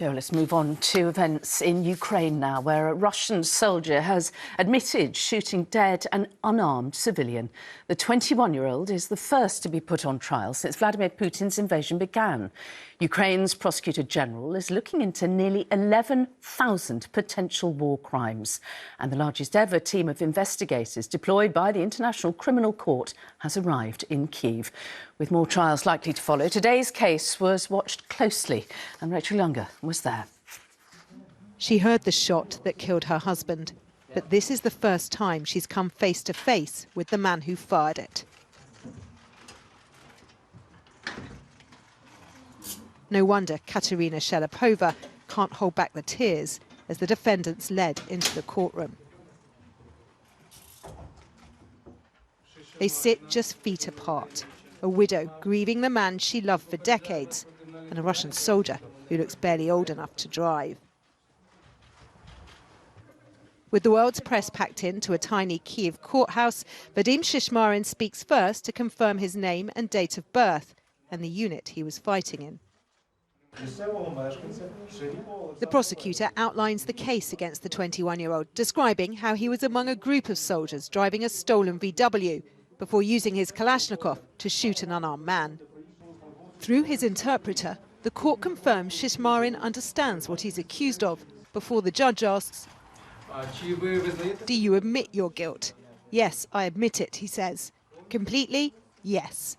Let's move on to events in Ukraine now, where a Russian soldier has admitted shooting dead an unarmed civilian. The 21-year-old is the first to be put on trial since Vladimir Putin's invasion began. Ukraine's prosecutor general is looking into nearly 11,000 potential war crimes. And the largest ever team of investigators deployed by the International Criminal Court has arrived in Kyiv. With more trials likely to follow, today's case was watched closely, and Rachel Younger was there. She heard the shot that killed her husband, but this is the first time she's come face to face with the man who fired it. No wonder Katerina Shelipova can't hold back the tears as the defendants led into the courtroom. They sit just feet apart, a widow grieving the man she loved for decades, and a Russian soldier who looks barely old enough to drive. With the world's press packed into a tiny Kyiv courthouse, Vadim Shishmarin speaks first to confirm his name and date of birth and the unit he was fighting in. The prosecutor outlines the case against the 21-year-old, describing how he was among a group of soldiers driving a stolen VW before using his Kalashnikov to shoot an unarmed man. Through his interpreter, the court confirms Shishmarin understands what he's accused of before the judge asks, "Do you admit your guilt?" "Yes, I admit it," he says. "Completely? Yes."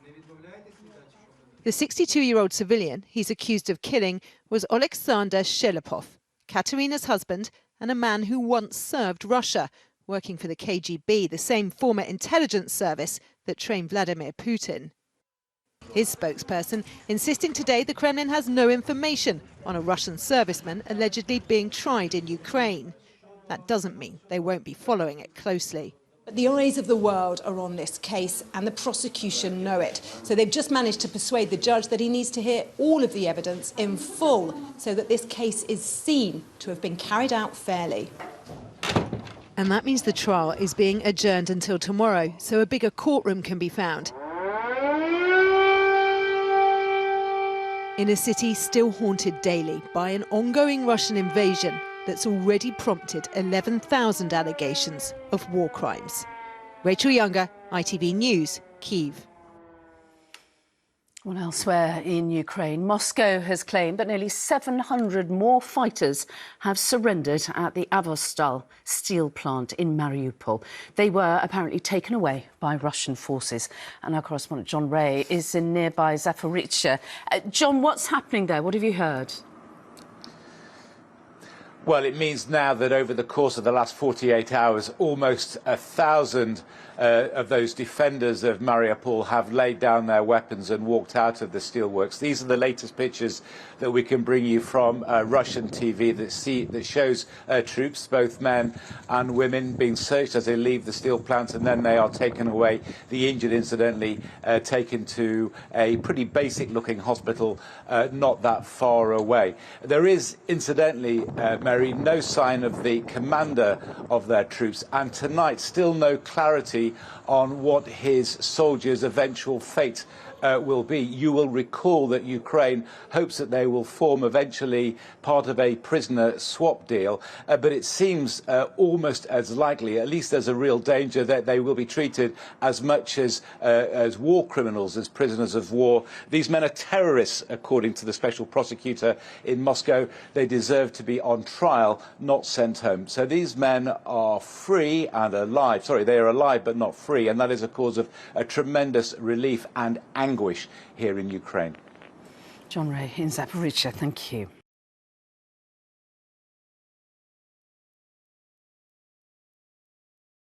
The 62-year-old civilian he's accused of killing was Alexander Shelipov, Katerina's husband and a man who once served Russia, working for the KGB, the same former intelligence service that trained Vladimir Putin. His spokesperson insisting today the Kremlin has no information on a Russian serviceman allegedly being tried in Ukraine. That doesn't mean they won't be following it closely. But the eyes of the world are on this case and the prosecution know it. So they've just managed to persuade the judge that he needs to hear all of the evidence in full so that this case is seen to have been carried out fairly. And that means the trial is being adjourned until tomorrow, so a bigger courtroom can be found. In a city still haunted daily by an ongoing Russian invasion that's already prompted 11,000 allegations of war crimes. Rachel Younger, ITV News, Kyiv. Well, elsewhere in Ukraine, Moscow has claimed that nearly 700 more fighters have surrendered at the Azovstal steel plant in Mariupol. They were apparently taken away by Russian forces. And our correspondent John Ray is in nearby Zaporizhzhia. John, what's happening there? What have you heard? Well, it means now that over the course of the last 48 hours, almost 1,000 of those defenders of Mariupol have laid down their weapons and walked out of the steelworks. These are the latest pictures that we can bring you from Russian TV that shows troops, both men and women, being searched as they leave the steel plant, and then they are taken away. The injured, incidentally, taken to a pretty basic-looking hospital not that far away. There is, incidentally, Mary, no sign of the commander of their troops, and tonight still no clarity on what his soldiers' eventual fate will be. You will recall that Ukraine hopes that they will form eventually part of a prisoner swap deal, but it seems almost as likely, at least there's a real danger, that they will be treated as much as war criminals, as prisoners of war. These men are terrorists, according to the special prosecutor in Moscow. They deserve to be on trial, not sent home. So these men are free and alive. Sorry, they are alive but not free, and that is a cause of a tremendous relief and anguish here in Ukraine. John Ray in Zaporizhzhia, thank you.